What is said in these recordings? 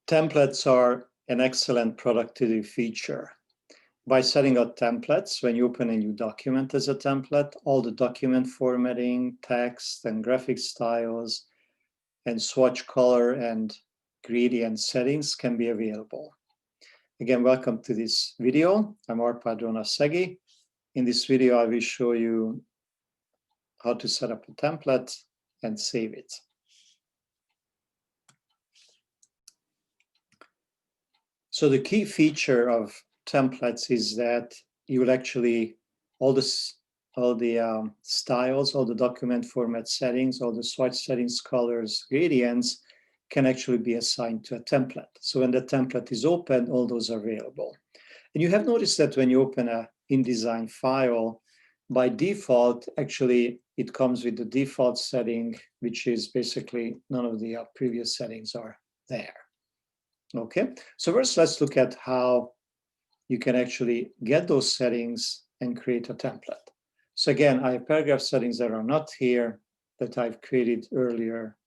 Templates are an excellent productivity feature. By setting up templates, when you open a new document as a template, all the document formatting, text and graphic styles, and swatch color and gradient settings can be available. Again, welcome to this video. I'm Arpad Ronaszegi. In this video, I will show you how to set up a template and save it. So the key feature of templates is that you will actually, all the styles, all the document format settings, all the swatch settings, colors, gradients can actually be assigned to a template. So when the template is open, all those are available. And you have noticed that when you open a InDesign file, by default, actually, it comes with the default setting, which is basically none of the previous settings are there. Okay, so first let's look at how you can actually get those settings and create a template. So again, I have paragraph settings that are not here that I've created earlier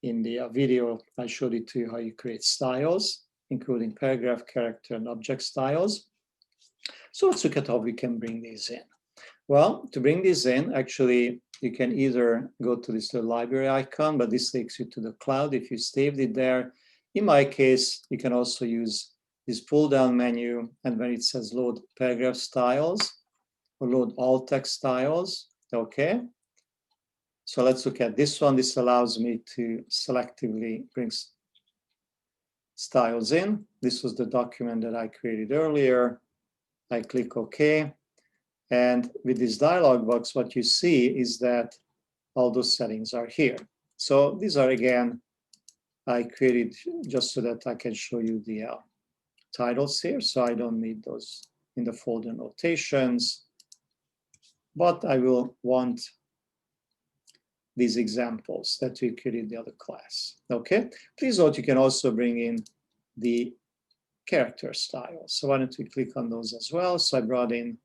in the video. I showed it to you how you create styles, including paragraph, character, and object styles. So let's look at how we can bring these in. Well, to bring this in, actually, you can either go to this little library icon, but this takes you to the cloud if you saved it there. In my case, you can also use this pull-down menu, and when it says load paragraph styles or load all text styles, okay. So let's look at this one. This allows me to selectively bring styles in. This was the document that I created earlier. I click OK. And with this dialog box, what you see is that all those settings are here. So these are, again, I created just so that I can show you the titles here. So I don't need those in the folder notations, but I will want these examples that we created in the other class. Okay, please note you can also bring in the character styles. So why don't we click on those as well? So I brought in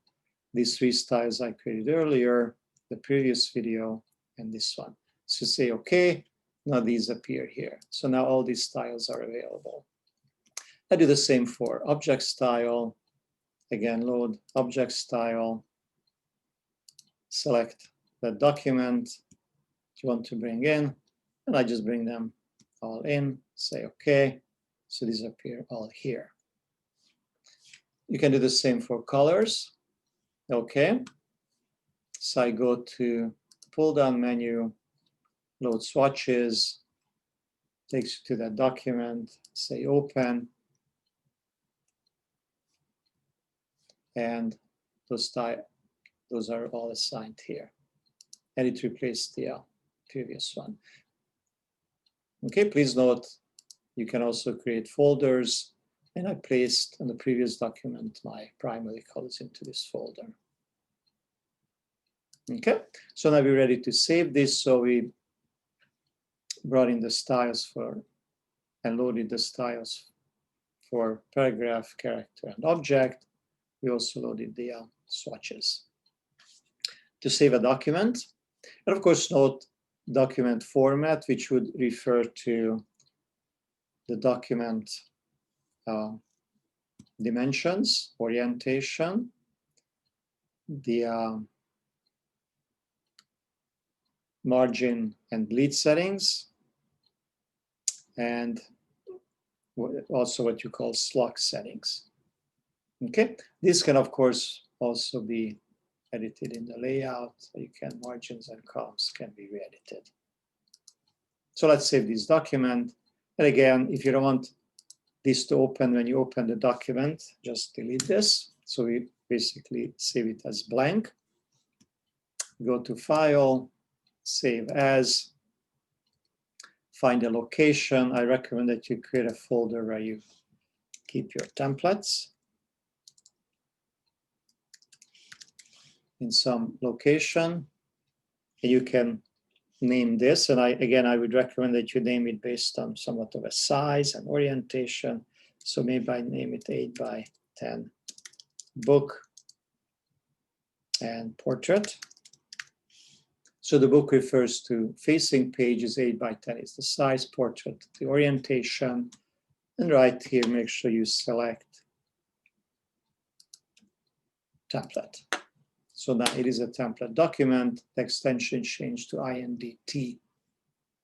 these three styles I created earlier, the previous video, and this one. So say, okay, now these appear here. So now all these styles are available. I do the same for object style. Again, load object style, select the document you want to bring in, and I just bring them all in, say okay. So these appear all here. You can do the same for colors. Okay. So I go to pull-down menu, load swatches, takes you to that document, say open, and those are all assigned here. And it replaced the previous one. Okay, please note you can also create folders, and I placed in the previous document my primary colors into this folder. Okay, so now we're ready to save this. So we brought in the styles for and loaded the styles for paragraph, character, and object. We also loaded the swatches. To save a document, and of course note document format, which would refer to the document dimensions, orientation, the margin and bleed settings, and also what you call slug settings. Okay, this can of course also be edited in the layout. So you can, margins and columns can be re-edited. So let's save this document. And again, if you don't want this to open when you open the document, just delete this. So we basically save it as blank. Go to File, Save As, find a location. I recommend that you create a folder where you keep your templates in some location. And you can name this, and I would recommend that you name it based on somewhat of a size and orientation. So maybe I name it 8x10 book and portrait. So the book refers to facing pages, 8x10 is the size, portrait, the orientation, And right here, make sure you select template. So now it is a template document. The extension changed to INDT.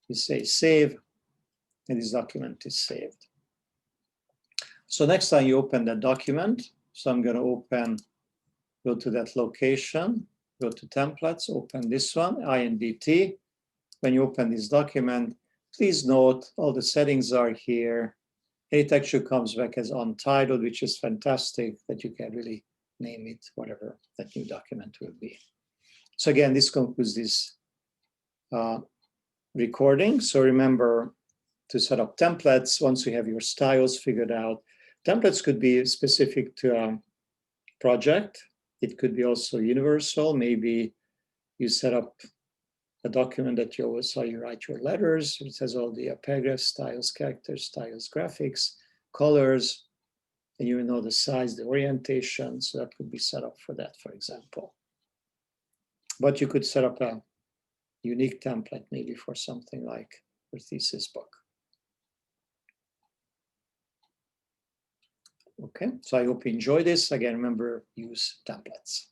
You say save, and this document is saved. So next time you open that document, so I'm going to go to that location, go to templates, open this one, INDT. When you open this document, please note all the settings are here. It actually comes back as untitled, which is fantastic that you can really name it whatever that new document will be. So again, this concludes this recording. So remember to set up templates once you have your styles figured out. Templates could be specific to a project. It could be also universal. Maybe you set up a document that you always saw you write your letters. It has all the paragraphs, styles, characters, styles, graphics, colors, and you know the size, the orientation. So that could be set up for that, for example. But you could set up a unique template maybe for something like your thesis book. Okay, so I hope you enjoy this. Again, remember, use templates.